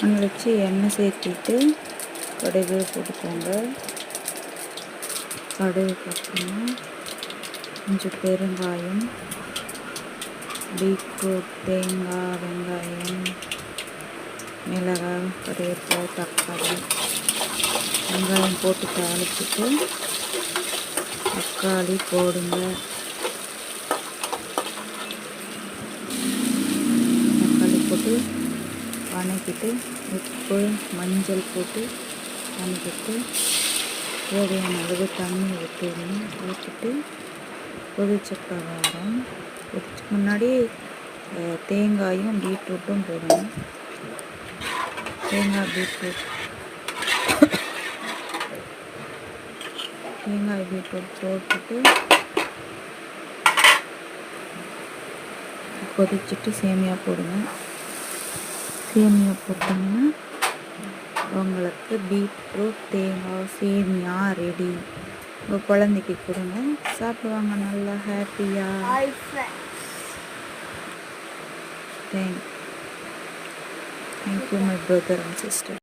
மண் வச்சு எண்ணெய் சேர்த்திட்டு கடுகு போட்டுக்கோங்க. கடுகுக்கு அப்புறமா கொஞ்சம் பெருங்காயம், பீட்ரூட், தேங்காய், வெங்காயம், மிளகாய், கருவேப்பிலை, தக்காளி, வெங்காயம் போட்டு தாளிச்சிட்டு தக்காளி போடுங்க. தக்காளி போட்டு வணக்கிட்டு உப்பு, மஞ்சள் போட்டு வணக்கிட்டு தேவையான அளவு தண்ணி ஊற்றிடணும். ஊற்றிட்டு கொதிச்ச பிரகாரம் முன்னாடி தேங்காயும் பீட்ரூட்டும் போடணும். தேங்காய் பீட்ரூட் போட்டுட்டு கொதிச்சுட்டு சேமியா போடுங்க. சேமியா போட்டிங்கன்னா உங்களுக்கு பீட்ரூட் தேங்காய் சேமியா ரெடி. உங்கள் குழந்தைக்கு கொடுங்க, சாப்பிடுவாங்க நல்லா ஹாப்பியாக. Thank you my brother and sister.